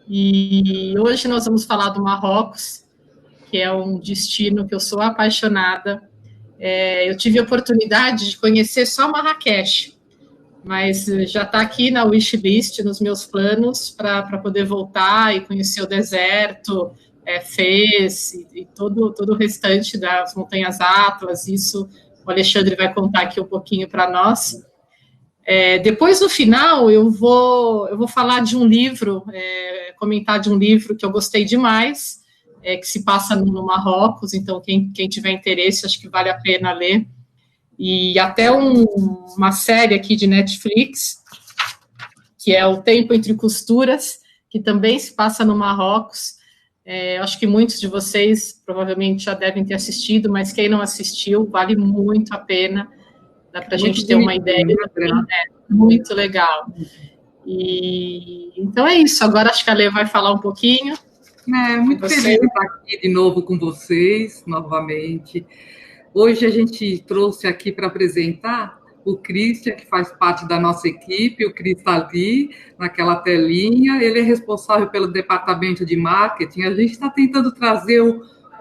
E hoje nós vamos falar do Marrocos, que é um destino que eu sou apaixonada. Eu tive a oportunidade de conhecer só Marrakech, mas já está aqui na wishlist, nos meus planos, para poder voltar e conhecer o deserto, Fez e todo o restante das Montanhas Atlas. Isso o Alexandre vai contar aqui um pouquinho para nós. Depois, no final, eu vou falar de um livro, comentar de um livro que eu gostei demais, que se passa no Marrocos, então quem tiver interesse, acho que vale a pena ler. E até uma série aqui de Netflix, que é O Tempo Entre Costuras, que também se passa no Marrocos. Acho que muitos de vocês provavelmente já devem ter assistido, mas quem não assistiu, vale muito a pena. Dá para a gente ter uma ideia. Muito legal. Então é isso. Agora acho que a Lê vai falar um pouquinho. Muito feliz de estar aqui de novo com vocês, novamente. Hoje a gente trouxe aqui para apresentar o Christian, que faz parte da nossa equipe. O Cris está ali, naquela telinha. Ele é responsável pelo departamento de marketing. A gente está tentando trazer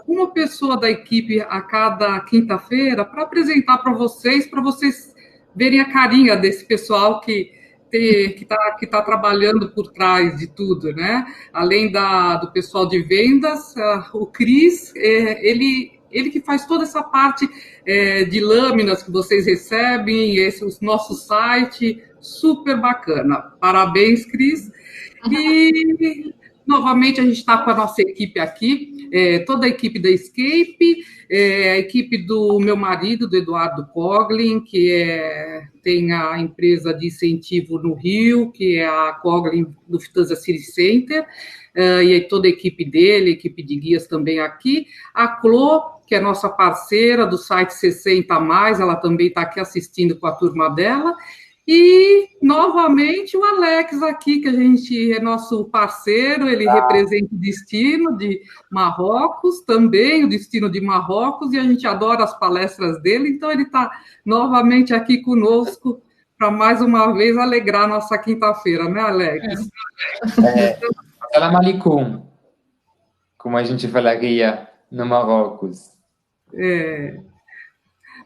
uma pessoa da equipe a cada quinta-feira para apresentar para vocês verem a carinha desse pessoal que está trabalhando por trás de tudo, né? Além do pessoal de vendas, o Cris, ele que faz toda essa parte de lâminas que vocês recebem, o nosso site, super bacana. Parabéns, Cris. E, novamente, a gente está com a nossa equipe aqui, toda a equipe da Escape, a equipe do meu marido, do Eduardo Coglin, que tem a empresa de incentivo no Rio, que é a Coglin do Lufthansa City Center, e toda a equipe dele, equipe de guias também aqui. A Clô, que é nossa parceira do site 60+, ela também está aqui assistindo com a turma dela. E, novamente, o Alex aqui, que a gente é nosso parceiro, ele representa o destino de Marrocos, também o destino de Marrocos, e a gente adora as palestras dele, então ele está novamente aqui conosco para, mais uma vez, alegrar a nossa quinta-feira, né, Alex? Salam alaikum, como a gente falaria no Marrocos.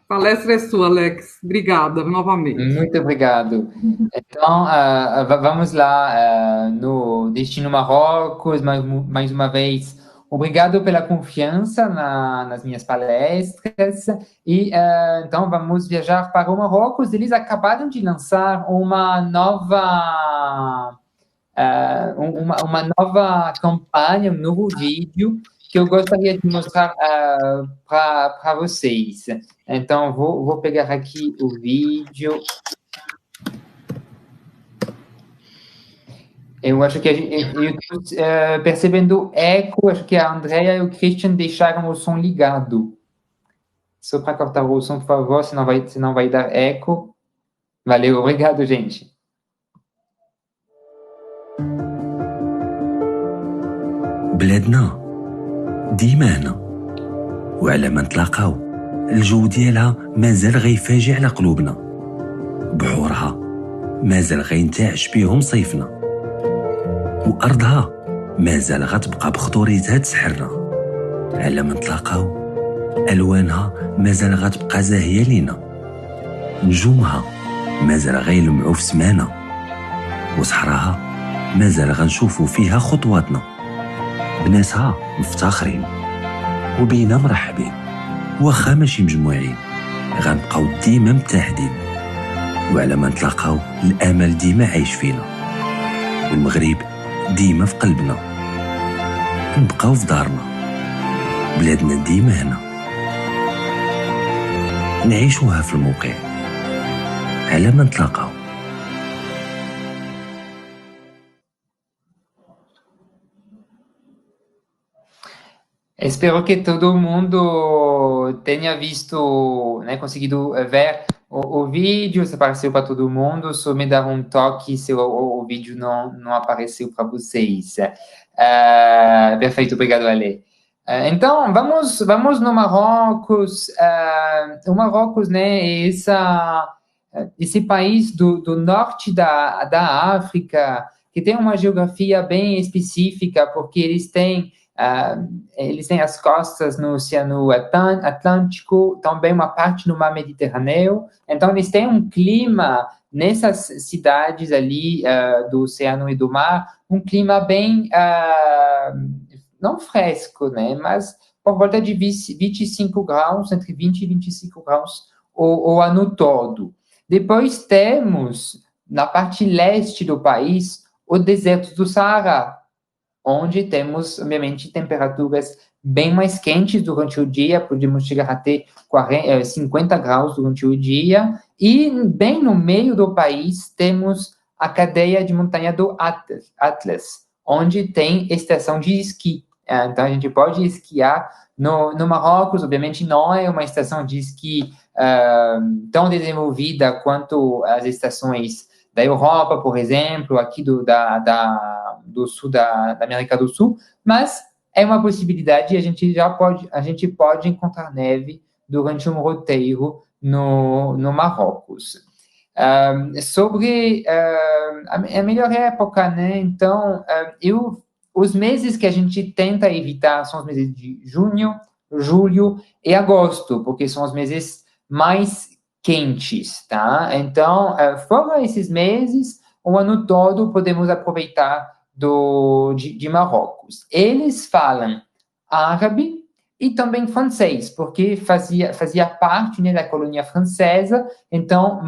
Palestra é sua, Alex. Obrigada, novamente. Muito obrigado. Então, vamos lá no Destino Marrocos, mais uma vez. Obrigado pela confiança nas minhas palestras. E, então, vamos viajar para o Marrocos. Eles acabaram de lançar uma nova campanha, um novo vídeo, que eu gostaria de mostrar para vocês. Então, vou pegar aqui o vídeo. Eu acho que eu estou percebendo eco, acho que a Andrea e o Christian deixaram o som ligado. Só para cortar o som, por favor, senão vai dar eco. Valeu, obrigado, gente. بلادنا ديما هنا وعلى ما نتلاقاو الجو ديالها مازال غيفاجئ على قلوبنا بحورها مازال غينتعش بيهم صيفنا وأرضها مازال غتبقى بخطوريتها تسحرنا على ما نتلاقاو ألوانها مازال غتبقى زاهية لينا نجومها مازال غيلمعوا في سمانا وصحراها مازال غنشوفوا فيها خطواتنا بناسها مفتخرين وبينا مرحبين واخا ماشي مجموعين غنبقاو ديما متحدين وعلى ما نتلاقاو الامل ديما عايش فينا والمغرب ديما في قلبنا نبقاو في دارنا بلادنا ديما هنا نعيشوها في الموقع على ما نتلاقاو. Espero que todo mundo tenha visto, né, conseguido ver o vídeo, se apareceu para todo mundo, só me dar um toque se o vídeo não apareceu para vocês. Perfeito, obrigado, Ale. Então, vamos no Marrocos. O Marrocos, né, é esse país do norte da África, que tem uma geografia bem específica, porque eles têm as costas no Oceano Atlântico, também uma parte no Mar Mediterrâneo. Então, eles têm um clima, nessas cidades ali do oceano e do mar, um clima bem, não fresco, né? Mas por volta de 25 graus, entre 20 e 25 graus o ano todo. Depois temos, na parte leste do país, o deserto do Saara, onde temos, obviamente, temperaturas bem mais quentes durante o dia, podemos chegar até 50 graus durante o dia, e bem no meio do país temos a cadeia de montanha do Atlas, onde tem estação de esqui. Então, a gente pode esquiar no Marrocos. Obviamente, não é uma estação de esqui tão desenvolvida quanto as estações da Europa, por exemplo, aqui do sul da América do Sul, mas é uma possibilidade e a gente pode encontrar neve durante um roteiro no Marrocos. Sobre a melhor época, né? Então, os meses que a gente tenta evitar são os meses de junho, julho e agosto, porque são os meses mais quentes, tá? Então, fora esses meses, o ano todo podemos aproveitar de Marrocos. Eles falam árabe e também francês, porque fazia parte, né, da colônia francesa, então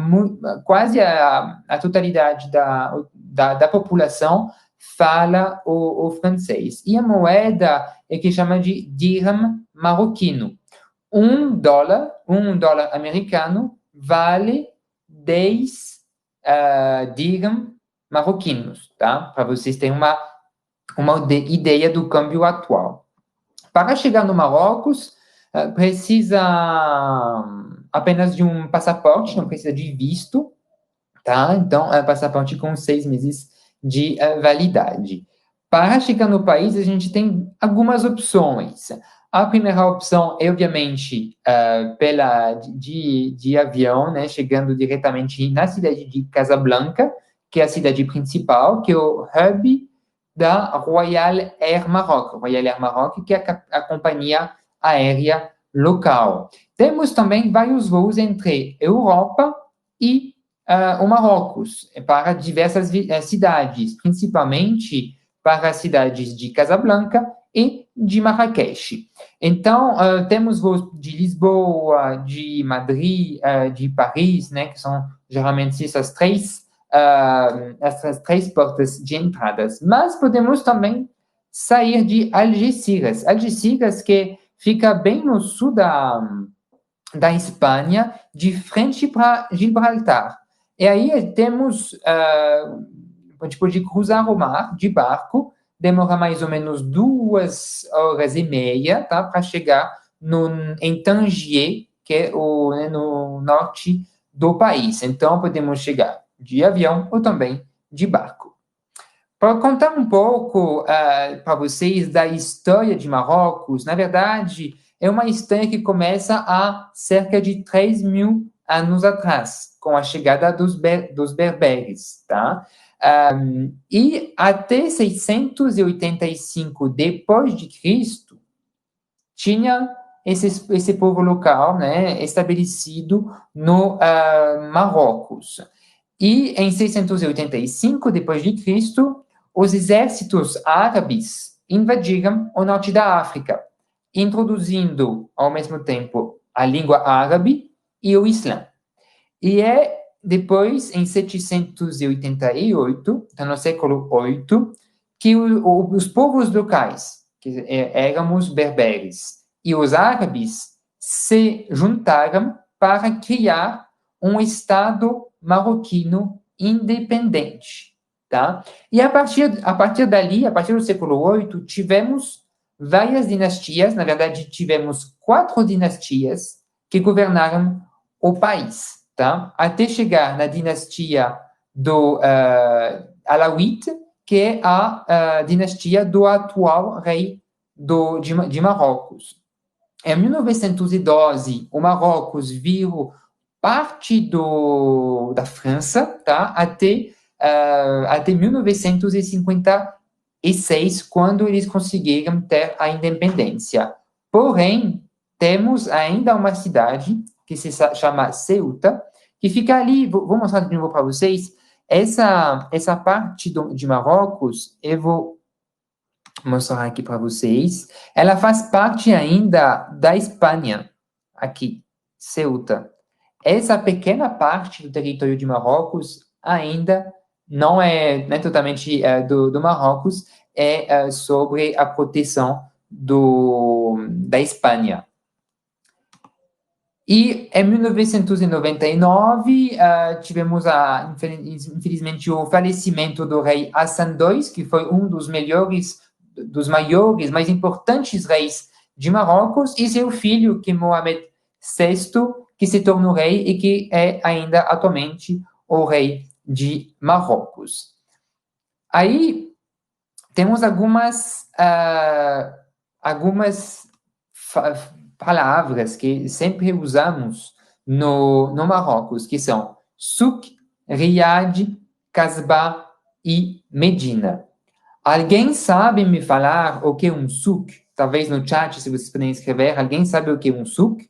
quase a totalidade da população fala o francês. E a moeda é que chama de dirham marroquino. $1 americano vale 10 dirham marroquinos, tá? Para vocês terem uma ideia do câmbio atual. Para chegar no Marrocos, precisa apenas de um passaporte, não precisa de visto, tá? Então, é passaporte com 6 meses de validade. Para chegar no país, a gente tem algumas opções. A primeira opção é, obviamente, de avião, né, chegando diretamente na cidade de Casablanca, que é a cidade principal, que é o hub da Royal Air Maroc. Royal Air Maroc, que é a companhia aérea local. Temos também vários voos entre Europa e o Marrocos, para diversas cidades, principalmente para as cidades de Casablanca e de Marrakech. Então, temos voos de Lisboa, de Madrid, de Paris, né, que são geralmente essas três portas de entradas. Mas podemos também sair de Algeciras. Algeciras, que fica bem no sul da Espanha, de frente para Gibraltar. E aí temos, a gente pode cruzar o mar de barco, demora mais ou menos 2 horas e meia, tá, para chegar em Tangier, que é no norte do país. Então, podemos chegar de avião ou também de barco. Para contar um pouco para vocês da história de Marrocos, na verdade, é uma história que começa há cerca de 3.000 anos atrás, com a chegada dos berberes, tá? E até 685 depois de Cristo, tinha esse povo local, né, estabelecido no Marrocos. E em 685 depois de Cristo, os exércitos árabes invadiram o norte da África, introduzindo ao mesmo tempo a língua árabe e o Islã. E é depois, em 788, então no século VIII, que os povos locais, que eram os berberes, e os árabes se juntaram para criar um Estado marroquino independente, tá? E a partir dali, a partir do século VIII, tivemos várias dinastias. Na verdade, tivemos 4 dinastias que governaram o país, tá? Até chegar na dinastia do Alawite, que é a dinastia do atual rei de Marrocos. Em 1912, o Marrocos virou parte da França, tá? Até até 1956, quando eles conseguiram ter a independência. Porém, temos ainda uma cidade que se chama Ceuta, que fica ali, vou mostrar de novo para vocês, essa parte de Marrocos, eu vou mostrar aqui para vocês, ela faz parte ainda da Espanha, aqui, Ceuta. Essa pequena parte do território de Marrocos ainda não é totalmente do Marrocos, é sobre a proteção da Espanha. E em 1999, tivemos, infelizmente, o falecimento do rei Hassan II, que foi um dos maiores, mais importantes reis de Marrocos, e seu filho, que é Mohamed VI, que se tornou rei e que é ainda atualmente o rei de Marrocos. Aí temos algumas palavras que sempre usamos no Marrocos, que são souk, Riad, Casbah e Medina. Alguém sabe me falar o que é um souk? Talvez no chat, se vocês puderem escrever, alguém sabe o que é um souk?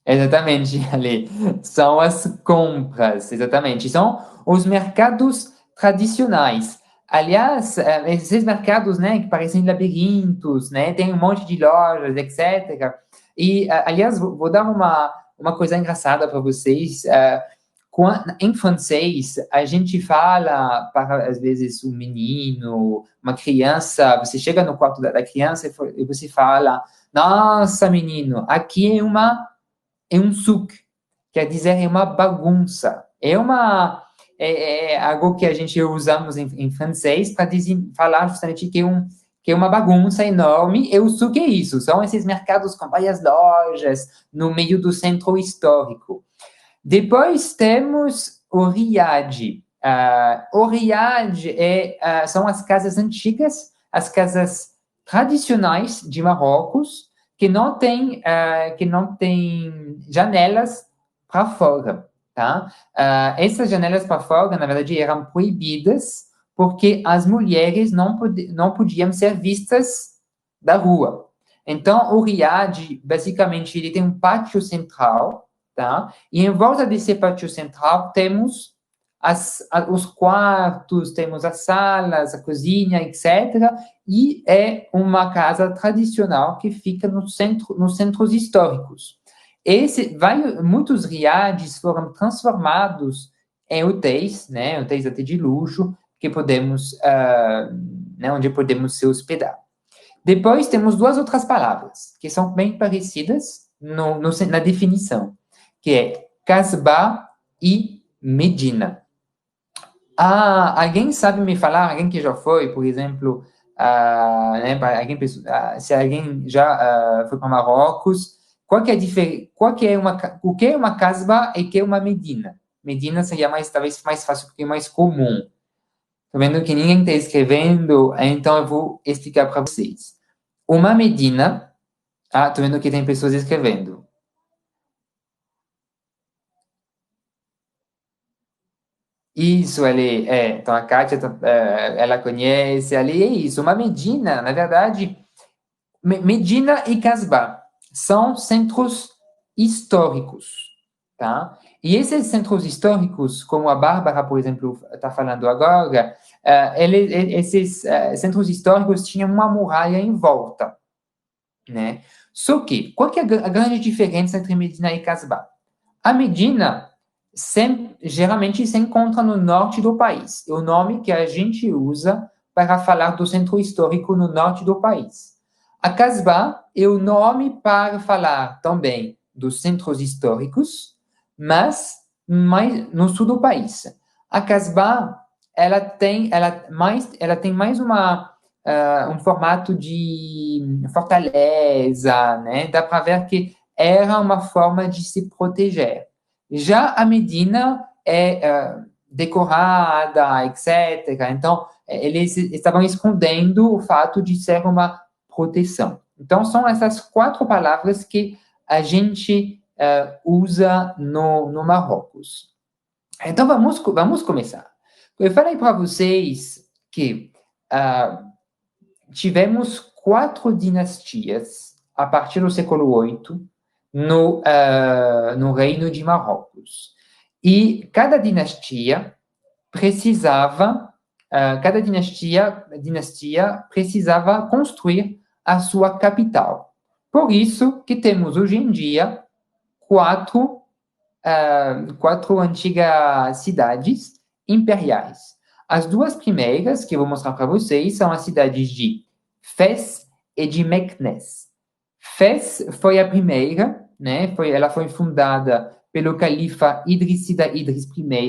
Exatamente, Ali. São as compras, exatamente. São os mercados tradicionais. Aliás, esses mercados, né, que parecem labirintos, né, tem um monte de lojas, etc. E, aliás, vou dar uma coisa engraçada para vocês. Em francês, a gente fala para, às vezes, um menino, uma criança, você chega no quarto da criança e você fala, nossa, menino, aqui é um souk, quer dizer, é uma bagunça. É algo que a gente usamos em francês para falar justamente que é uma bagunça enorme, e o souk é isso, são esses mercados com várias lojas no meio do centro histórico. Depois temos o Riad. O Riad são as casas antigas, as casas tradicionais de Marrocos, que não tem janelas para fora, tá? Essas janelas para fora, na verdade, eram proibidas porque as mulheres não podiam ser vistas da rua. Então, o Riad, basicamente, ele tem um pátio central, tá? E em volta desse pátio central temos os quartos, temos as salas, a cozinha, etc. E é uma casa tradicional que fica nos centros históricos. Muitos riades foram transformados em hotéis, né? Hotéis até de luxo, que podemos, onde podemos se hospedar. Depois temos duas outras palavras que são bem parecidas na definição, que é Casbah e Medina. Alguém sabe me falar, alguém que já foi, por exemplo, se alguém já foi para Marrocos, o que é uma Casbah e o que é uma Medina? Medina seria talvez mais fácil, porque é mais comum. Estou vendo que ninguém está escrevendo, então eu vou explicar para vocês. Uma Medina, estou vendo que tem pessoas escrevendo. Isso, ali, então a Kátia, ela conhece ali, é isso. Uma Medina, na verdade, Medina e Casbah são centros históricos, tá? E esses centros históricos, como a Bárbara, por exemplo, está falando agora, esses centros históricos tinham uma muralha em volta, né? Só que, qual que é a grande diferença entre Medina e Casbah? A Medina geralmente se encontra no norte do país. É o nome que a gente usa para falar do centro histórico no norte do país. A Casbah é o nome para falar também dos centros históricos, mas mais no sul do país. A Casbah, ela tem mais um formato de fortaleza, né? Dá para ver que era uma forma de se proteger. Já a Medina é decorada, etc. Então, eles estavam escondendo o fato de ser uma proteção. Então, são essas 4 palavras que a gente usa no Marrocos. Então, vamos começar. Eu falei para vocês que tivemos 4 dinastias a partir do século VIII no Reino de Marrocos. E cada dinastia precisava construir a sua capital. Por isso que temos hoje em dia 4 antigas cidades imperiais. As 2 primeiras que eu vou mostrar para vocês são as cidades de Fez e de Meknès. Fez foi a primeira, né? Ela foi fundada pelo califa Idrissida Idris I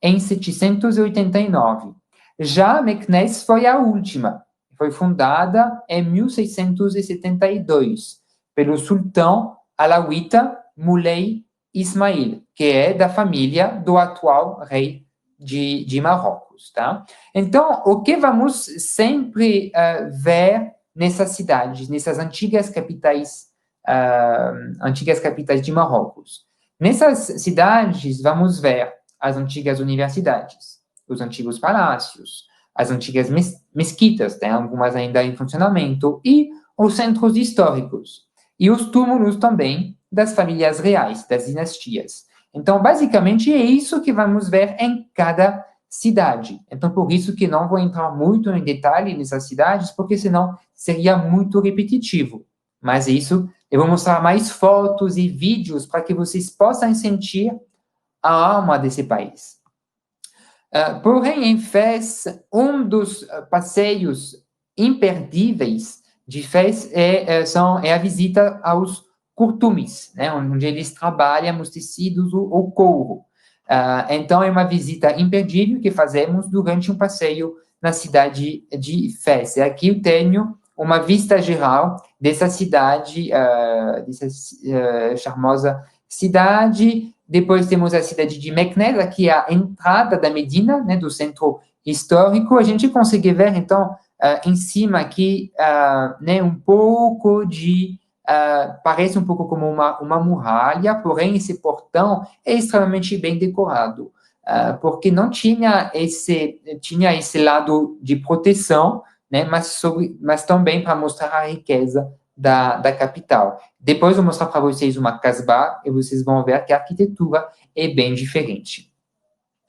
em 789. Já Meknès foi a última. Foi fundada em 1672 pelo sultão alauíta Moulay Ismail, que é da família do atual rei de Marrocos, tá? Então, o que vamos sempre ver nessas cidades, nessas antigas capitais de Marrocos? Nessas cidades, vamos ver as antigas universidades, os antigos palácios, as antigas mesquitas, tem algumas ainda em funcionamento, e os centros históricos, e os túmulos também das famílias reais, das dinastias. Então, basicamente, é isso que vamos ver em cada cidade. Então, por isso que não vou entrar muito em detalhe nessas cidades, porque senão seria muito repetitivo. Mas isso, eu vou mostrar mais fotos e vídeos para que vocês possam sentir a alma desse país. Porém, em Fez, um dos passeios imperdíveis de Fez é a visita aos curtumes, né, onde eles trabalham os tecidos, o couro. Então, é uma visita imperdível que fazemos durante um passeio na cidade de Fez. Aqui eu tenho uma vista geral dessa cidade, dessa charmosa cidade. Depois temos a cidade de Meknès, aqui a entrada da Medina, né, do centro histórico. A gente consegue ver, então, em cima aqui, né, um pouco de... parece um pouco como uma muralha, porém esse portão é extremamente bem decorado, porque não tinha esse lado de proteção, né, mas também para mostrar a riqueza da capital. Depois eu vou mostrar para vocês uma casbah e vocês vão ver que a arquitetura é bem diferente.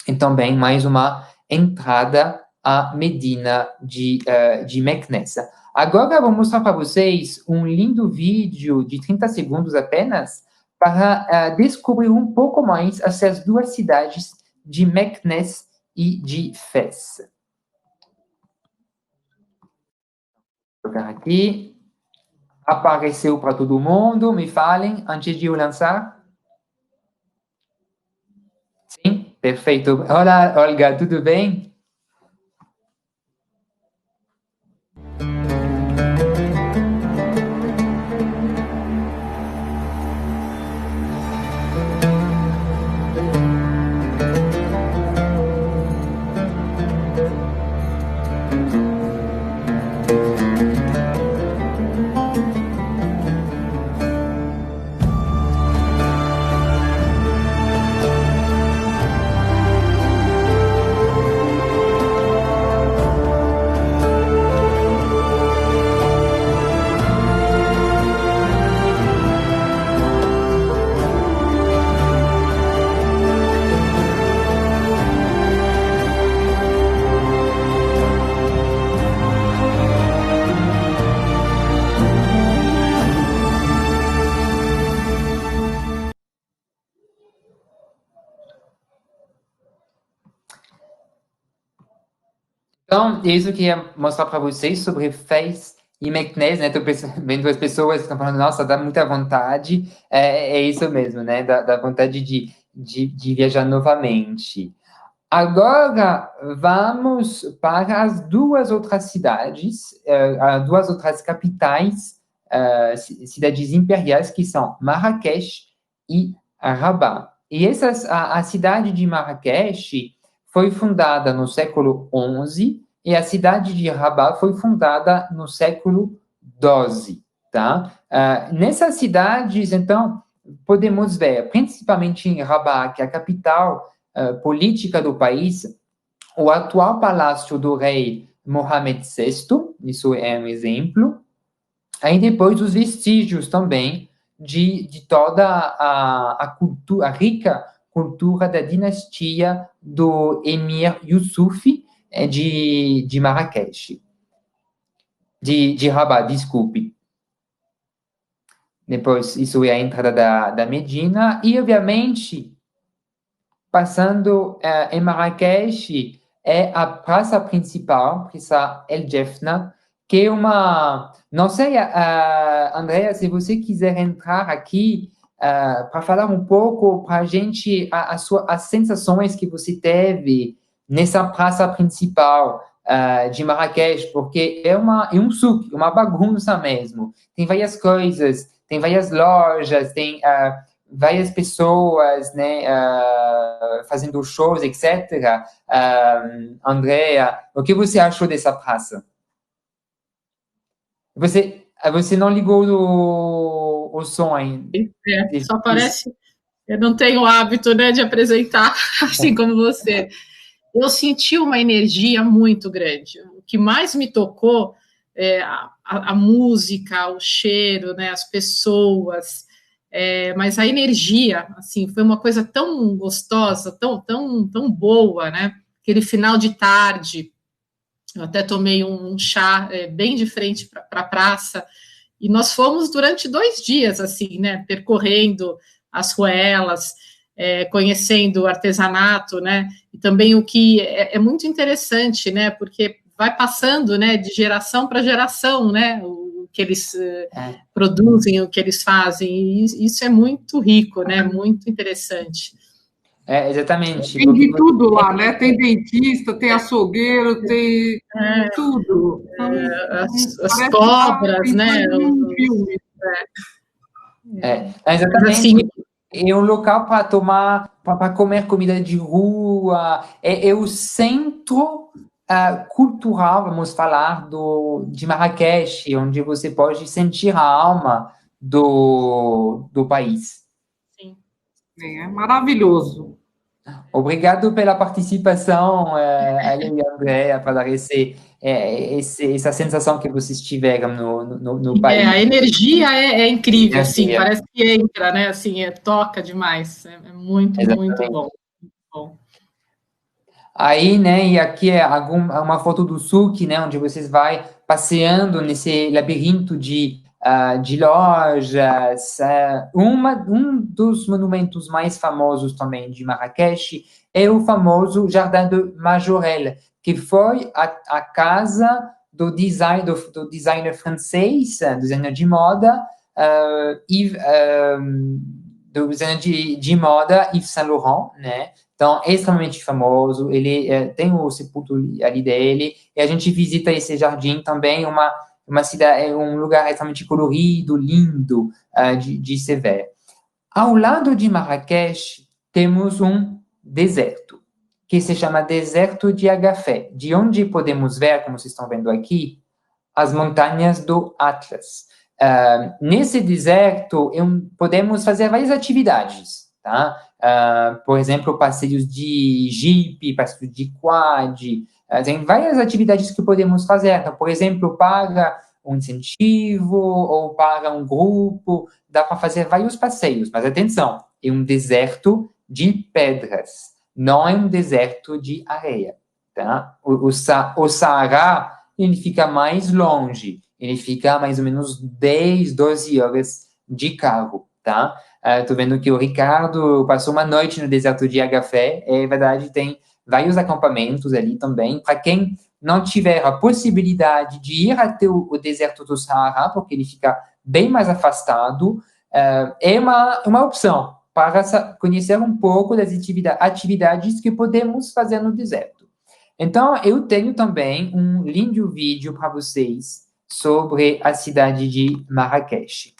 Então, bem, mais uma entrada à Medina de Meknès. Agora eu vou mostrar para vocês um lindo vídeo de 30 segundos apenas para descobrir um pouco mais essas 2 cidades de Meknès e de Fez. Vou colocar aqui. Apareceu para todo mundo? Me falem antes de eu lançar. Sim? Perfeito. Olá, Olga, tudo bem? Então, é isso que eu ia mostrar para vocês sobre Fez e Meknès, né? Estou vendo as pessoas que estão falando, nossa, dá muita vontade. É isso mesmo, né? Dá vontade de viajar novamente. Agora, vamos para as 2 outras cidades, 2 outras capitais, cidades imperiais, que são Marrakech e Rabat. E a cidade de Marrakech foi fundada no século XI e a cidade de Rabat foi fundada no século XII, tá? Nessas cidades, então, podemos ver, principalmente em Rabat, que é a capital política do país, o atual palácio do rei Mohammed VI, isso é um exemplo. Aí depois os vestígios também de toda a rica cultura da dinastia do Emir Yusuf de Marrakech. De Rabat, desculpe. Depois, isso é a entrada da Medina. E, obviamente, passando em Marrakech, é a praça principal, Praça El Jefna, que é uma... Não sei, Andrea, se você quiser entrar aqui para falar um pouco para a gente as sensações que você teve nessa praça principal de Marrakech, porque é um souk, uma bagunça mesmo. Tem várias coisas, tem várias lojas, tem várias pessoas, né, fazendo shows, etc. Andrea, o que você achou dessa praça? Você não ligou o som ainda? Só parece... Eu não tenho o hábito, né, de apresentar assim como você. Eu senti uma energia muito grande. O que mais me tocou é a música, o cheiro, né, as pessoas, mas a energia, assim, foi uma coisa tão gostosa, tão boa, né? Aquele final de tarde, eu até tomei um chá bem de frente para a praça, e nós fomos durante 2 dias, assim, né, percorrendo as ruelas, conhecendo o artesanato, né, e também o que é muito interessante, né, porque vai passando, né, de geração para geração, né, o que eles produzem, o que eles fazem, e isso é muito rico, né, muito interessante. Exatamente. Tem de tudo lá, né? Tem dentista, tem açougueiro, tem tudo. As cobras, né? Exatamente. Assim, é um local para para comer comida de rua. É o centro cultural, vamos falar, de Marrakech, onde você pode sentir a alma do país. Sim. É maravilhoso. Obrigado pela participação, Ale e Andrea, para dar essa sensação que vocês tiveram no país. A energia é incrível, assim, parece que entra, né? Assim, toca demais. É muito, muito bom. Aí, né, e aqui é uma foto do souk, né, onde vocês vai passeando nesse labirinto de lojas. Um dos monumentos mais famosos também de Marrakech é o famoso Jardim de Majorelle, que foi a casa do designer francês, designer de moda, Yves Saint Laurent, né? Então, é extremamente famoso, ele tem o sepulcro ali dele, e a gente visita esse jardim também, uma cidade, um lugar extremamente colorido, lindo de se ver. Ao lado de Marrakech, temos um deserto, que se chama Deserto de Agafé, de onde podemos ver, como vocês estão vendo aqui, as montanhas do Atlas. Nesse deserto, podemos fazer várias atividades, tá? Por exemplo, passeios de jeep, passeios de quad, tem várias atividades que podemos fazer. Então, por exemplo, para um incentivo ou para um grupo, dá para fazer vários passeios. Mas atenção, é um deserto de pedras, não é um deserto de areia, tá? O Saara, ele fica mais longe, ele fica mais ou menos 10, 12 horas de carro, tá? Estou vendo que o Ricardo passou uma noite no deserto de Agafé. É verdade, tem vários acampamentos ali também. Para quem não tiver a possibilidade de ir até o deserto do Saara, porque ele fica bem mais afastado, é uma opção para conhecer um pouco das atividades que podemos fazer no deserto. Então, eu tenho também um lindo vídeo para vocês sobre a cidade de Marrakech.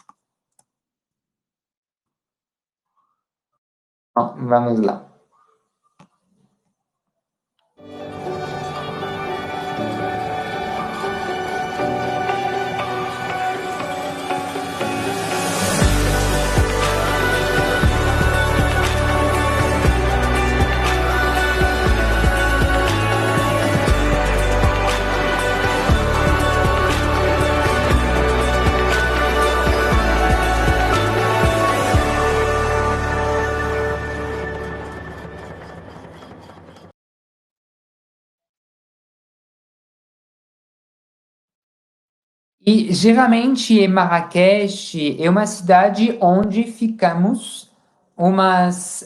Vamos lá. E geralmente em Marrakech é uma cidade onde ficamos umas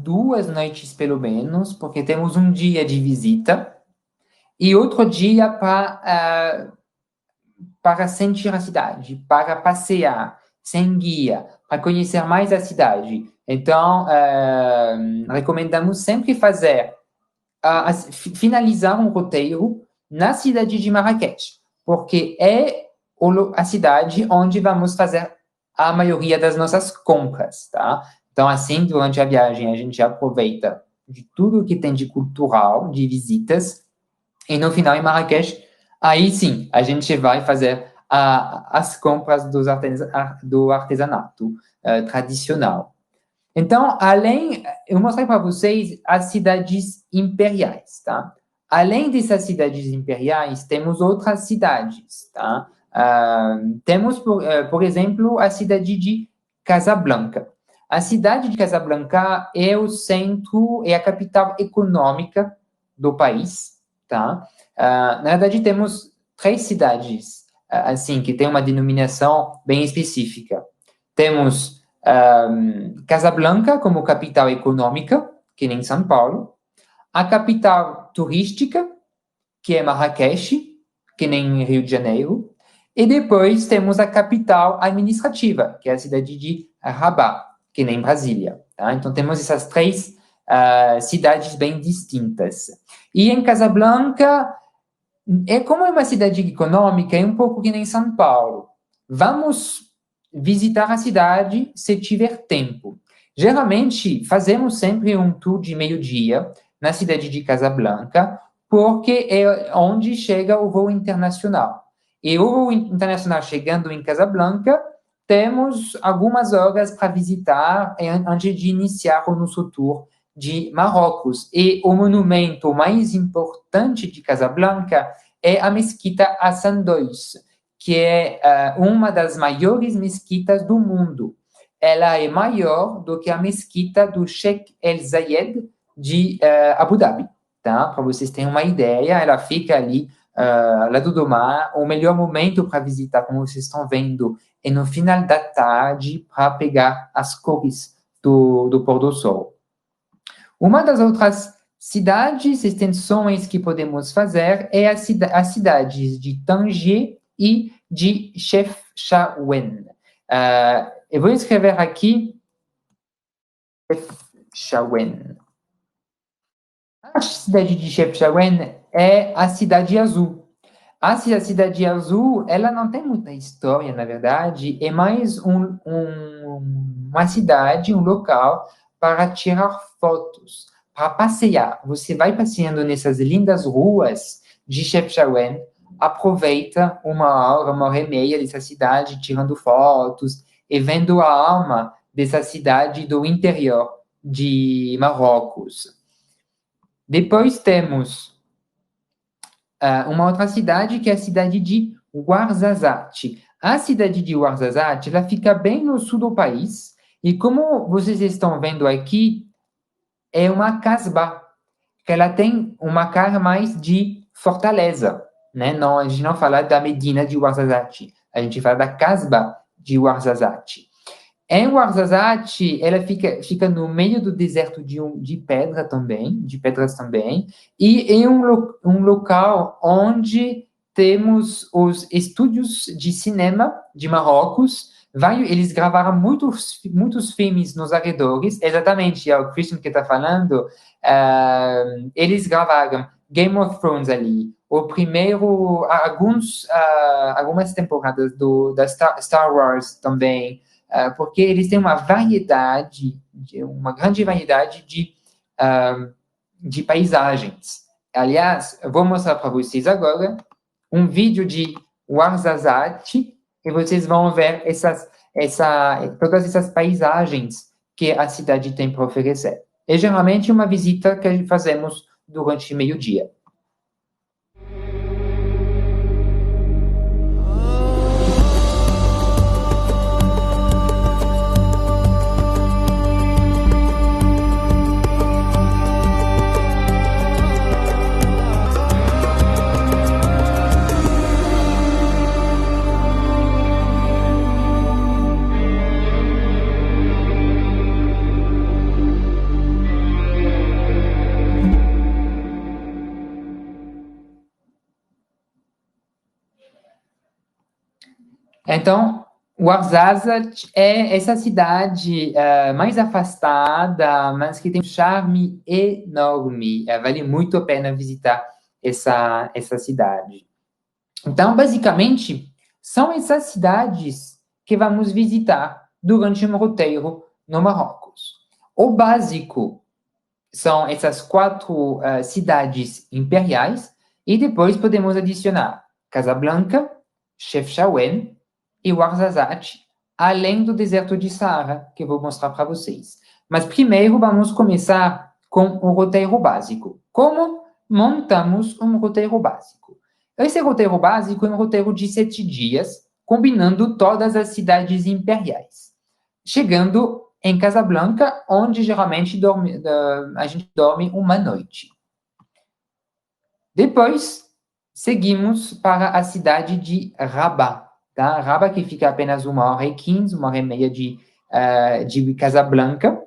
2 noites pelo menos, porque temos um dia de visita e outro dia para sentir a cidade, para passear sem guia, para conhecer mais a cidade. Então, recomendamos sempre finalizar um roteiro na cidade de Marrakech, porque é a cidade onde vamos fazer a maioria das nossas compras, tá? Então, assim, durante a viagem, a gente aproveita de tudo que tem de cultural, de visitas, e no final, em Marrakech, aí sim, a gente vai fazer as compras do artesanato tradicional. Então, eu mostrei para vocês as cidades imperiais, tá? Além dessas cidades imperiais, temos outras cidades, tá? Temos, por exemplo, a cidade de Casablanca. A cidade de Casablanca é o centro, é a capital econômica do país, tá? Na verdade, temos 3 cidades, assim, que têm uma denominação bem específica. Temos Casablanca como capital econômica, que nem São Paulo. A capital turística, que é Marrakech, que nem Rio de Janeiro. E depois temos a capital administrativa, que é a cidade de Rabat, que nem Brasília. Tá? Então, temos essas 3 cidades bem distintas. E em Casablanca, como é uma cidade econômica, é um pouco que nem São Paulo. Vamos visitar a cidade se tiver tempo. Geralmente, fazemos sempre um tour de meio-dia na cidade de Casablanca, porque é onde chega o voo internacional. E o voo internacional chegando em Casablanca, temos algumas horas para visitar antes de iniciar o nosso tour de Marrocos. E o monumento mais importante de Casablanca é a Mesquita Hassan II, que é uma das maiores mesquitas do mundo. Ela é maior do que a mesquita do Sheikh El Zayed de Abu Dhabi. Tá? Para vocês terem uma ideia, ela fica ali ao lado do mar. O melhor momento para visitar, como vocês estão vendo, é no final da tarde, para pegar as cores do pôr do sol. Uma das outras cidades, extensões que podemos fazer é as cidades de Tanger e de Chefchaouen. Eu vou escrever aqui Chefchaouen. A cidade de Chefchaouen é a Cidade Azul. A Cidade Azul, ela não tem muita história, na verdade, é mais uma cidade, um local para tirar fotos, para passear. Você vai passeando nessas lindas ruas de Chefchaouen, aproveita 1 hora e meia dessa cidade, tirando fotos e vendo a alma dessa cidade do interior de Marrocos. Depois temos uma outra cidade, que é a cidade de Ouarzazate. A cidade de Ouarzazate, ela fica bem no sul do país, e como vocês estão vendo aqui, é uma casbah, que ela tem uma cara mais de fortaleza, né? Não, a gente não fala da Medina de Ouarzazate, a gente fala da casbah de Ouarzazate. Em Ouarzazate, ela fica no meio do deserto de pedras também, e é um local onde temos os estúdios de cinema de Marrocos. Eles gravaram muitos filmes nos arredores, exatamente, é o Christian que está falando. Eles gravaram Game of Thrones ali, algumas temporadas da Star Wars também, porque eles têm uma grande variedade de paisagens. Aliás, eu vou mostrar para vocês agora um vídeo de Ouarzazate, e vocês vão ver todas essas paisagens que a cidade tem para oferecer. É geralmente uma visita que fazemos durante meio-dia. Então, Ouarzazate é essa cidade mais afastada, mas que tem um charme enorme. Vale muito a pena visitar essa cidade. Então, basicamente, são essas cidades que vamos visitar durante um roteiro no Marrocos. O básico são essas 4 cidades imperiais, e depois podemos adicionar Casablanca, Chefchaouen e Ouarzazate, além do deserto de Saara, que eu vou mostrar para vocês. Mas primeiro vamos começar com o roteiro básico. Como montamos um roteiro básico? Esse roteiro básico é um roteiro de 7 dias, combinando todas as cidades imperiais. Chegando em Casablanca, onde geralmente a gente dorme uma noite. Depois, seguimos para a cidade de Rabat. Tá? Rabat, que fica apenas 1h15, 1h30 de Casablanca.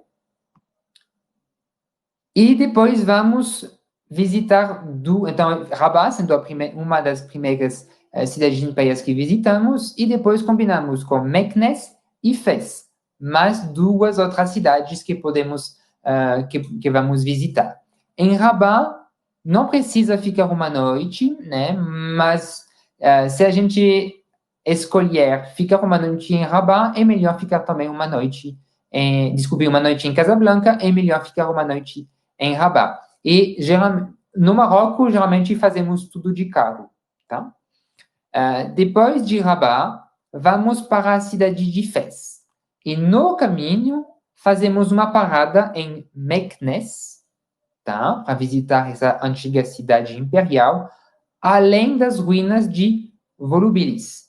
E depois vamos visitar... Então, Rabat, sendo uma das primeiras cidades imperiais que visitamos, e depois combinamos com Meknès e Fez, mais 2 outras cidades que podemos, que vamos visitar. Em Rabat, não precisa ficar uma noite, né? Mas se a gente escolher ficar uma noite em Rabat, é melhor ficar também uma noite, descobrir uma noite em Casablanca, é melhor ficar uma noite em Rabat. E no Marrocos, geralmente fazemos tudo de carro, tá? Depois de Rabat, vamos para a cidade de Fez. E no caminho, fazemos uma parada em Meknès, tá? Para visitar essa antiga cidade imperial, além das ruínas de Volubilis,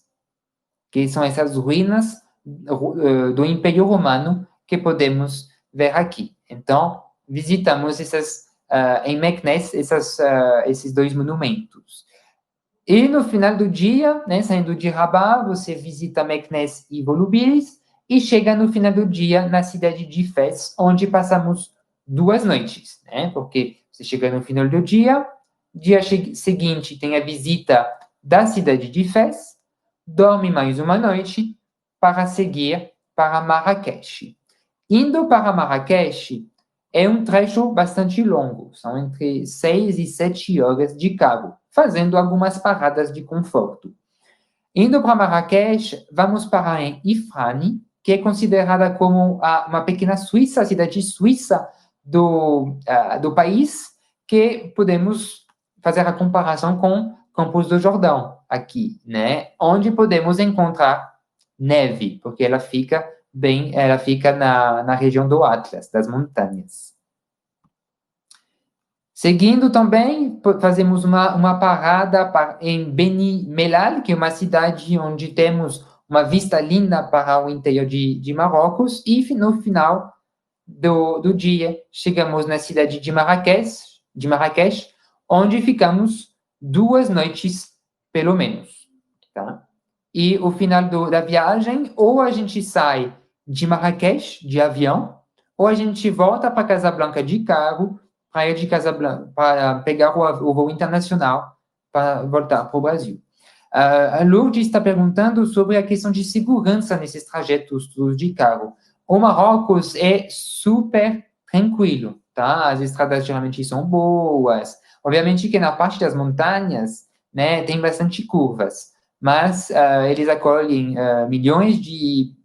que são essas ruínas do Império Romano que podemos ver aqui. Então, visitamos em Meknès esses 2 monumentos. E no final do dia, né, saindo de Rabat, você visita Meknès e Volubilis, e chega no final do dia na cidade de Fez, onde passamos 2 noites, né? Porque você chega no final do dia seguinte tem a visita da cidade de Fez, dorme mais uma noite para seguir para Marrakech. Indo para Marrakech é um trecho bastante longo, são entre 6 e 7 horas de carro, fazendo algumas paradas de conforto. Indo para Marrakech, vamos parar em Ifrane, que é considerada como uma pequena Suíça, a cidade suíça do país, que podemos fazer a comparação com Campos do Jordão, aqui, né? Onde podemos encontrar neve, porque ela fica na região do Atlas, das montanhas. Seguindo também, fazemos uma parada em Beni Mellal, que é uma cidade onde temos uma vista linda para o interior de Marrocos, e no final do dia chegamos na cidade de Marrakech, onde ficamos 2 noites, pelo menos. Tá? E o final da viagem, ou a gente sai de Marrakech, de avião, ou a gente volta para Casablanca de carro, para ir de Casablanca, para pegar o voo internacional para voltar para o Brasil. A Lourdes está perguntando sobre a questão de segurança nesses trajetos de carro. O Marrocos é super tranquilo, tá? As estradas geralmente são boas. Obviamente que na parte das montanhas, né, tem bastante curvas, mas eles acolhem milhões de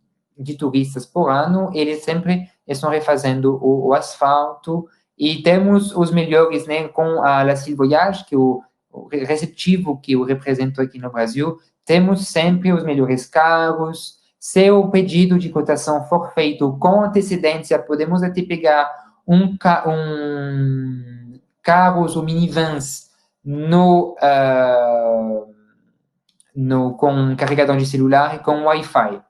turistas por ano, eles sempre estão refazendo o asfalto, e temos os melhores, né, com a La Sile Voyage, que é o receptivo que eu represento aqui no Brasil, temos sempre os melhores carros. Se o pedido de cotação for feito com antecedência, podemos até pegar carros ou minivans com carregador de celular e com Wi-Fi.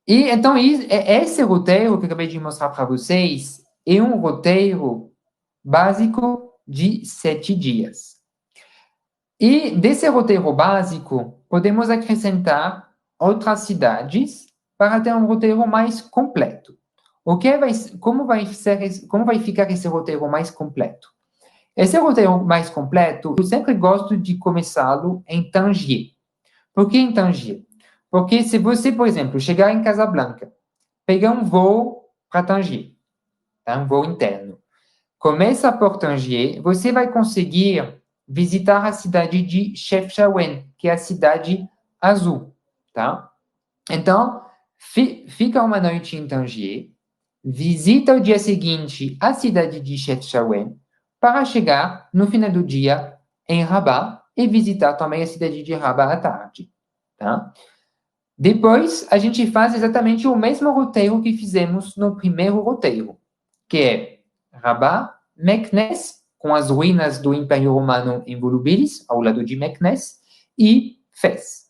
E então, esse roteiro que eu acabei de mostrar para vocês é um roteiro básico de 7 dias. E desse roteiro básico, podemos acrescentar outras cidades para ter um roteiro mais completo. Como vai ficar esse roteiro mais completo? Esse roteiro mais completo, eu sempre gosto de começá-lo em Tangier. Por que em Tanger? Porque se você, por exemplo, chegar em Casablanca, pegar um voo para Tanger, tá? Um voo interno, começa por Tanger, você vai conseguir visitar a cidade de Chefchaouen, que é a cidade azul, tá? Então, fica uma noite em Tanger, visita o dia seguinte a cidade de Chefchaouen, para chegar no final do dia em Rabat e visitar também a cidade de Rabat à tarde, tá? Depois, a gente faz exatamente o mesmo roteiro que fizemos no primeiro roteiro, que é Rabat, Meknès, com as ruínas do Império Romano em Volubilis, ao lado de Meknès, e Fez.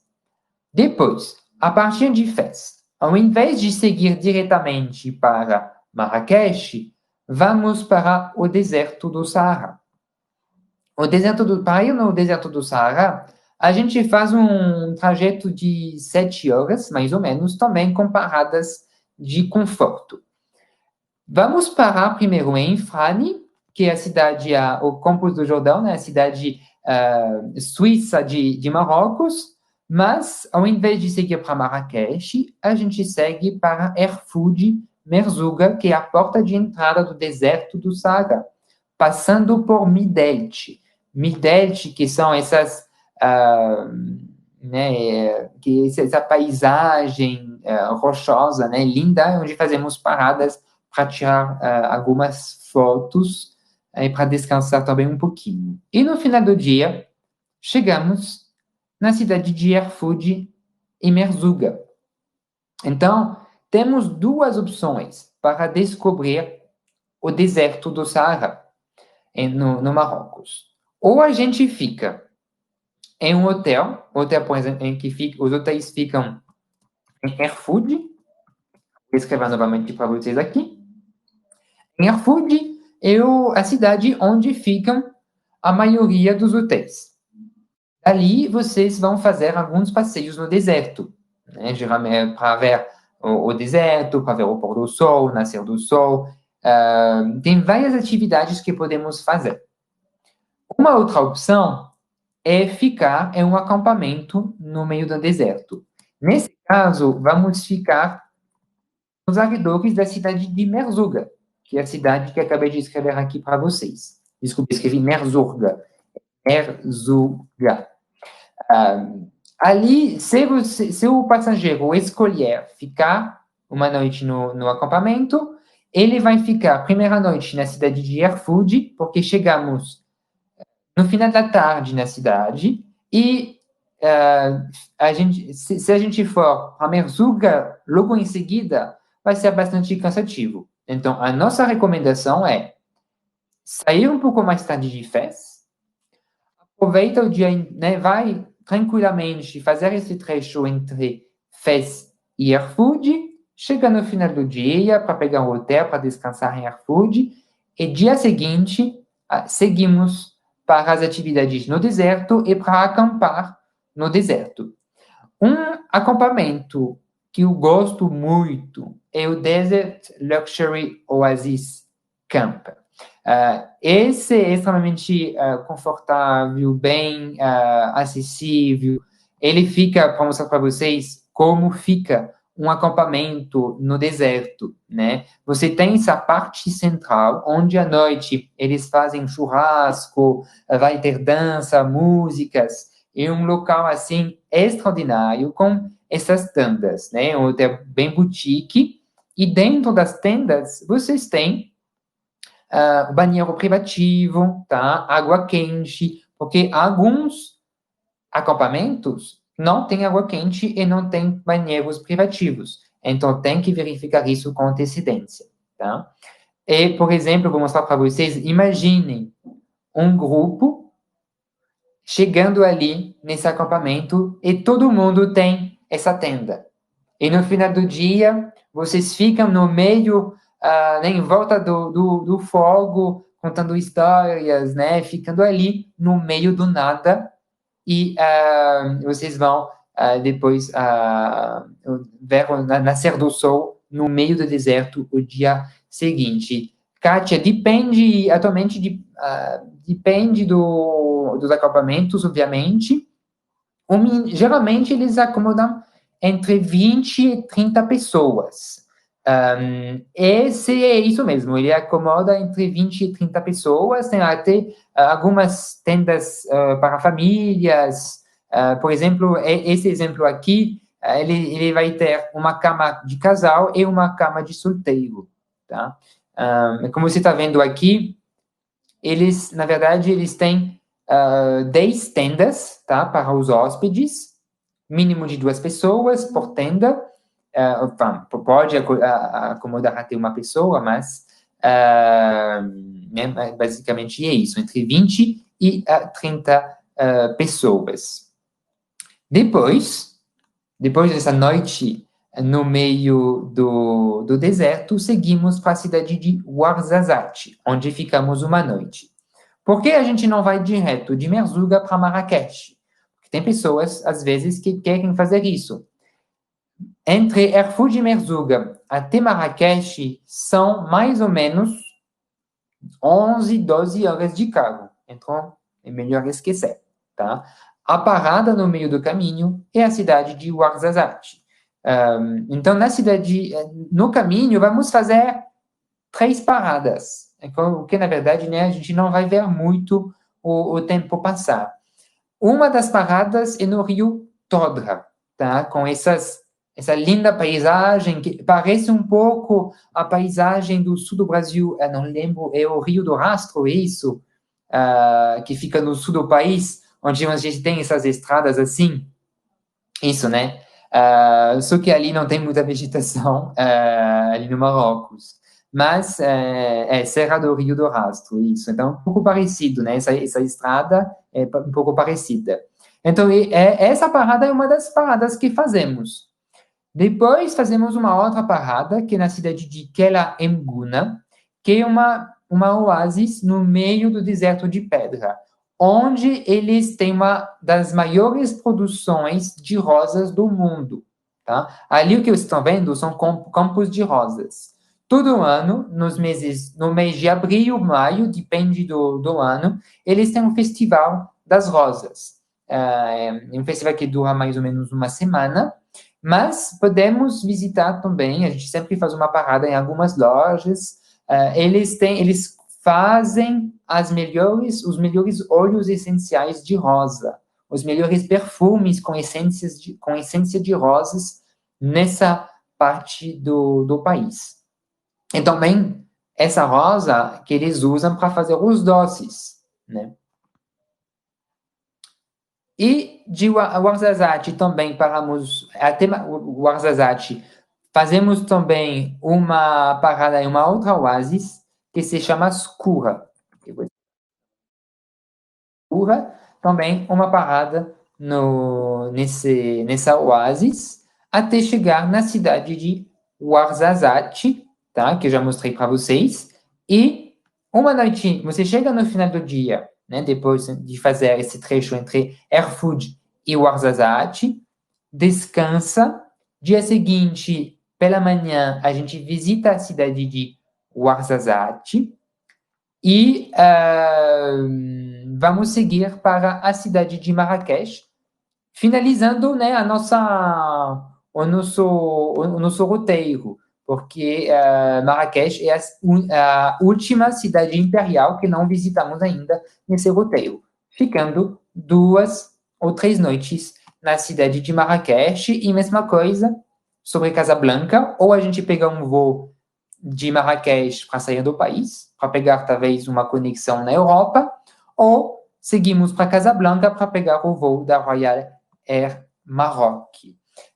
Depois, a partir de Fez, ao invés de seguir diretamente para Marrakech, vamos para o deserto do Saara. Para ir no deserto do Saara, a gente faz um trajeto de 7 horas, mais ou menos, também com paradas de conforto. Vamos parar primeiro em Frani, que é a cidade, o Campos do Jordão, né, a cidade suíça de Marrocos, mas, ao invés de seguir para Marrakech, a gente segue para Erfoud, Merzouga, que é a porta de entrada do deserto do Saara, passando por Midelt, que são essas, essa paisagem rochosa, né, linda, onde fazemos paradas para tirar algumas fotos e para descansar também um pouquinho. E no final do dia, chegamos na cidade de Erfoud e Merzouga. Então, temos duas opções para descobrir o deserto do Saara no Marrocos. Ou a gente fica em um hotel, por exemplo, em que os hotéis ficam em Erfoud, vou escrever novamente para vocês aqui. Em Erfoud é a cidade onde ficam a maioria dos hotéis. Ali vocês vão fazer alguns passeios no deserto, né? Geralmente para ver o deserto, para ver o pôr do sol, nascer do sol. Tem várias atividades que podemos fazer. Uma outra opção é ficar em um acampamento no meio do deserto. Nesse caso, vamos ficar nos arredores da cidade de Merzouga, que é a cidade que acabei de escrever aqui para vocês. Desculpe, escrevi Merzouga. Merzouga. Ali, se o passageiro escolher ficar uma noite no acampamento, ele vai ficar a primeira noite na cidade de Erfoud, porque chegamos no final da tarde na cidade, e se a gente for para Merzouga logo em seguida, vai ser bastante cansativo. Então, a nossa recomendação é sair um pouco mais tarde de Fez, aproveita o dia, né, vai tranquilamente fazer esse trecho entre Fez e Erfoud, chega no final do dia para pegar um hotel, para descansar em Erfoud, e dia seguinte seguimos para as atividades no deserto e para acampar no deserto. Um acampamento que eu gosto muito é o Desert Luxury Oasis Camp. Esse é extremamente confortável, bem acessível. Ele fica, para mostrar para vocês como fica um acampamento no deserto, né? Você tem essa parte central, onde à noite eles fazem churrasco, vai ter dança, músicas, é um local, assim, extraordinário, com essas tendas, né? Um hotel bem boutique, e dentro das tendas, vocês têm banheiro privativo, tá? Água quente, porque alguns acampamentos não têm água quente e não têm banheiros privativos. Então, tem que verificar isso com antecedência, tá? E, por exemplo, vou mostrar para vocês, imaginem um grupo chegando ali nesse acampamento e todo mundo tem essa tenda. E no final do dia, vocês ficam no meio, em volta do fogo, contando histórias, né? Ficando ali no meio do nada. E vocês vão depois ver o nascer do sol no meio do deserto o dia seguinte. Kátia, atualmente depende dos acampamentos, obviamente, Geralmente eles acomodam entre 20 e 30 pessoas. Esse é isso mesmo, ele acomoda entre 20 e 30 pessoas, tem até algumas tendas para famílias. Por exemplo, esse exemplo aqui, ele vai ter uma cama de casal e uma cama de solteiro, tá? Como você está vendo aqui, na verdade, eles têm 10 tendas, tá, para os hóspedes, mínimo de 2 pessoas por tenda. Pode acomodar até uma pessoa, mas basicamente é isso, entre 20 e 30 pessoas. Depois dessa noite no meio do deserto, seguimos para a cidade de Ouarzazate, onde ficamos uma noite. Por que a gente não vai direto de Merzouga para Marrakech? Porque tem pessoas, às vezes, que querem fazer isso. Entre Erfoud e Merzouga até Marrakech são mais ou menos 11, 12 horas de carro. Então, é melhor esquecer, tá? A parada no meio do caminho é a cidade de Ouarzazate. Então, no caminho, vamos fazer 3 paradas, porque, na verdade, né, a gente não vai ver muito o tempo passar. Uma das paradas é no rio Todra, tá? Com essa linda paisagem, que parece um pouco a paisagem do sul do Brasil, não lembro, é o Rio do Rastro, é isso? Que fica no sul do país, onde a gente tem essas estradas assim. Isso, né? Só que ali não tem muita vegetação, ali no Marrocos. Mas é Serra do Rio do Rastro, isso. Então, um pouco parecido, né? Essa estrada é um pouco parecida. Então, essa parada é uma das paradas que fazemos. Depois, fazemos uma outra parada, que é na cidade de Kela Emguna, que é uma oásis no meio do deserto de pedra, onde eles têm uma das maiores produções de rosas do mundo, tá? Ali o que vocês estão vendo são campos de rosas. Todo ano, no mês de abril, maio, depende do ano, eles têm um festival das rosas. É um festival que dura mais ou menos uma semana, mas podemos visitar também, a gente sempre faz uma parada em algumas lojas, eles fazem os melhores óleos essenciais de rosa, os melhores perfumes com essência de rosas nessa parte do país. E também essa rosa que eles usam para fazer os doces, né? E de Ouarzazate também paramos, até Ouarzazate, fazemos também uma parada em uma outra oásis, que se chama Skoura. Skoura, também uma parada nessa oásis, até chegar na cidade de Ouarzazate, tá? Que eu já mostrei para vocês. E uma noite, você chega no final do dia, né? Depois de fazer esse trecho entre Erfoud e Ouarzazate, descansa. Dia seguinte, pela manhã, a gente visita a cidade de Ouarzazate e vamos seguir para a cidade de Marrakech, finalizando, né, o nosso roteiro, porque Marrakech é a última cidade imperial que não visitamos ainda nesse roteiro, ficando 2 ou 3 noites na cidade de Marrakech, e mesma coisa sobre Casablanca, ou a gente pega um voo de Marrakech para sair do país, para pegar talvez uma conexão na Europa, ou seguimos para Casablanca para pegar o voo da Royal Air Maroc.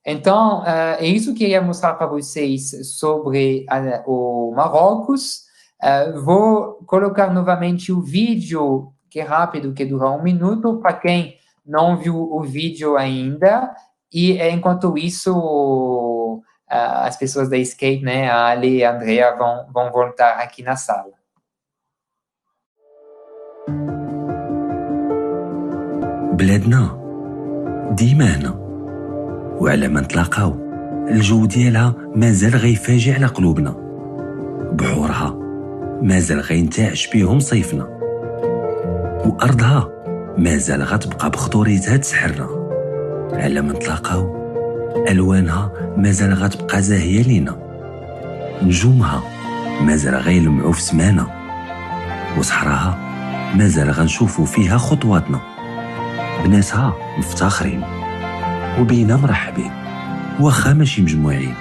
Então, é isso que eu ia mostrar para vocês sobre o Marrocos. Vou colocar novamente o vídeo, que é rápido, que dura 1 minuto, para quem não viu o vídeo ainda. E, enquanto isso, as pessoas da Escape, né, a Ali e a Andrea, vão voltar aqui na sala. بلادنا ديما هنا، وعلى ما نتلاقاو الجو ديالها مازال غيفاجئ على قلوبنا، بحورها مازال غينتعش بيهم صيفنا، وأرضها مازال غتبقى بخطوريتها تسحرنا. على ما نتلاقاو ألوانها مازال غتبقى زاهية لينا، نجومها مازال غيلمعوا في سمانة، وصحراها مازال غنشوفوا فيها خطواتنا، بناسها مفتخرين وبينا مرحبين، واخا ماشي مجموعين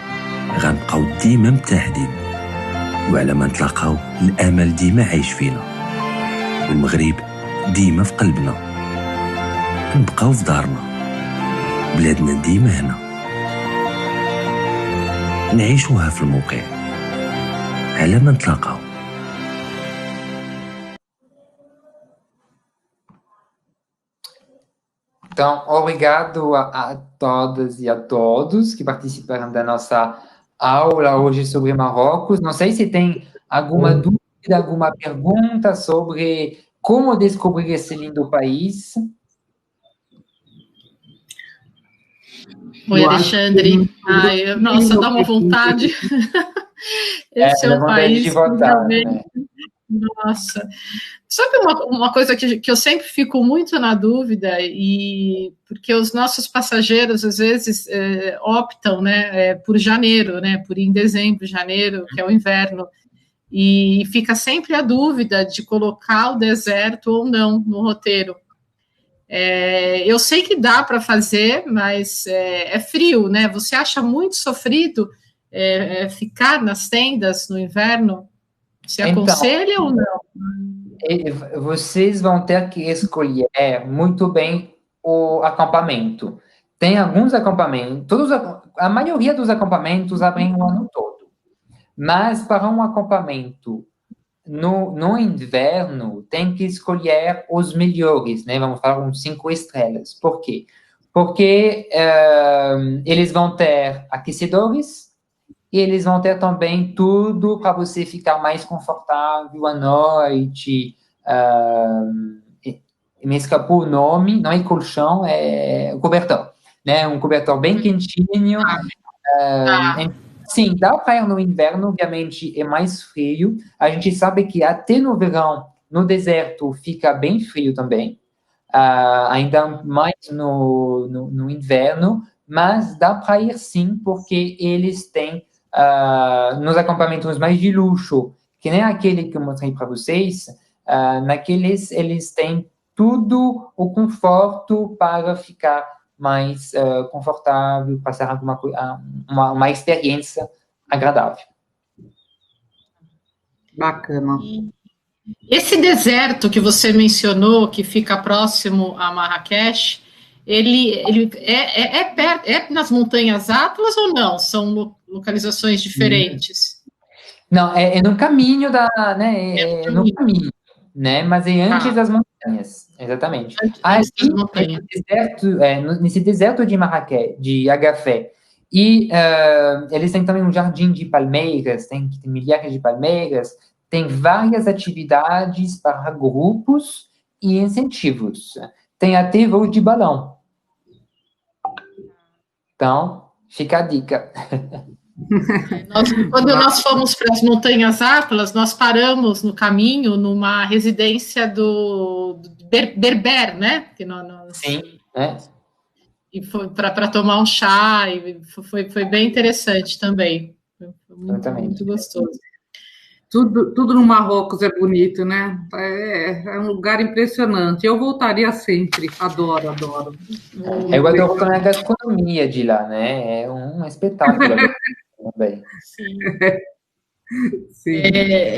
غنبقاو ديما متحدين، وعلى ما نتلاقاو الامل ديما عايش فينا، والمغرب ديما في قلبنا، نبقاو في دارنا، بلادنا ديما هنا، نعيشوها في الموقع على ما نتلاقاو. Então, obrigado a todas e a todos que participaram da nossa aula hoje sobre Marrocos. Não sei se tem alguma dúvida, alguma pergunta sobre como descobrir esse lindo país. Oi, Alexandre. Nossa, dá uma vontade. Esse é um país de votar, né? Nossa, sabe uma coisa que eu sempre fico muito na dúvida, e porque os nossos passageiros às vezes optam, né, por janeiro, né, por ir em dezembro, janeiro, que é o inverno, e fica sempre a dúvida de colocar o deserto ou não no roteiro. Eu sei que dá para fazer, mas é frio, né? Você acha muito sofrido ficar nas tendas no inverno? Você aconselha ou não? Vocês vão ter que escolher muito bem o acampamento. Tem alguns acampamentos, a maioria dos acampamentos abrem o ano todo. Mas para um acampamento no inverno, tem que escolher os melhores, né? Vamos falar uns 5 estrelas. Por quê? Porque eles vão ter aquecedores, e eles vão ter também tudo para você ficar mais confortável à noite. Me escapou o nome, não é colchão, é cobertor, né? Um cobertor bem quentinho. Sim, dá para ir no inverno, obviamente é mais frio. A gente sabe que até no verão, no deserto, fica bem frio também. Ainda mais no inverno, mas dá para ir sim, porque eles têm nos acampamentos mais de luxo, que nem aquele que eu mostrei para vocês, naqueles eles têm tudo o conforto para ficar mais confortável, passar uma experiência agradável. Bacana. Esse deserto que você mencionou, que fica próximo a Marrakech, ele é nas Montanhas Atlas ou não? São localizações diferentes? Não, é no caminho no caminho, né? Mas é antes das montanhas, exatamente. Nesse deserto de Marrakech, de Agafé, e eles têm também um jardim de palmeiras, tem milhares de palmeiras, tem várias atividades para grupos e incentivos. Tem até voo de balão. Então, fica a dica. Quando nós fomos para as Montanhas Atlas, nós paramos no caminho numa residência do Berber, né? Sim, né? E foi para tomar um chá, e foi bem interessante também. Foi muito gostoso. Tudo no Marrocos é bonito, né? É um lugar impressionante. Eu voltaria sempre. Adoro. Eu adoro também a gastronomia de lá, né? É um espetáculo também. Sim. Sim.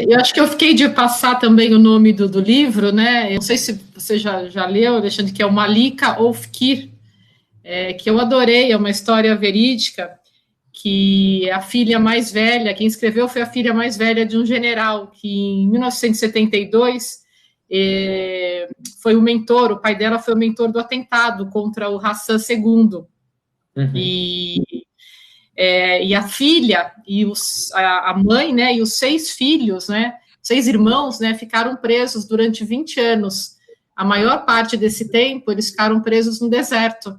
Eu acho que eu fiquei de passar também o nome do livro, né? Eu não sei se você já leu, Alexandre, que é o Malika Oufkir, que eu adorei, é uma história verídica, que a filha mais velha, quem escreveu foi a filha mais velha de um general, que em 1972 foi o mentor, o pai dela foi o mentor do atentado contra o Hassan II. Uhum. E a filha, e a mãe, né, e os 6 filhos, né, 6 irmãos, né, ficaram presos durante 20 anos. A maior parte desse tempo, eles ficaram presos no deserto.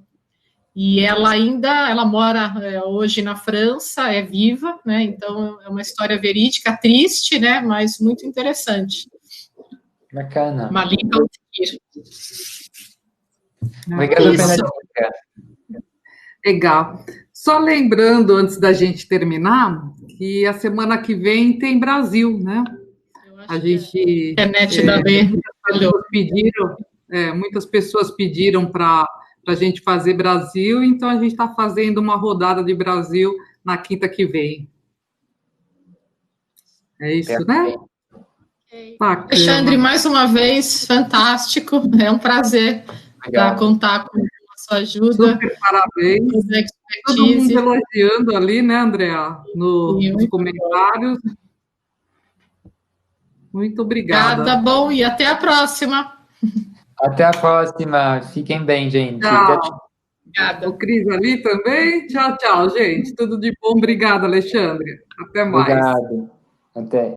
E ela mora hoje na França, é viva, né? Então é uma história verídica, triste, né? Mas muito interessante. Bacana. Malika Oufkir. Obrigado pela dica. Legal. Só lembrando, antes da gente terminar, que a semana que vem tem Brasil, né? A gente... internet da B falhou. Muitas pessoas pediram para a gente fazer Brasil, então a gente está fazendo uma rodada de Brasil na quinta que vem. É isso, né? Bacana. Alexandre, mais uma vez, fantástico. É um prazer contar com a sua ajuda. Super parabéns. Todo mundo elogiando ali, né, Andréa? Nos comentários. Muito obrigada. Obrigada, bom, e até a próxima. Até a próxima. Fiquem bem, gente. Tchau. Obrigada. O Cris ali também. Tchau, tchau, gente. Tudo de bom. Obrigada, Alexandre. Até mais. Obrigado. Até.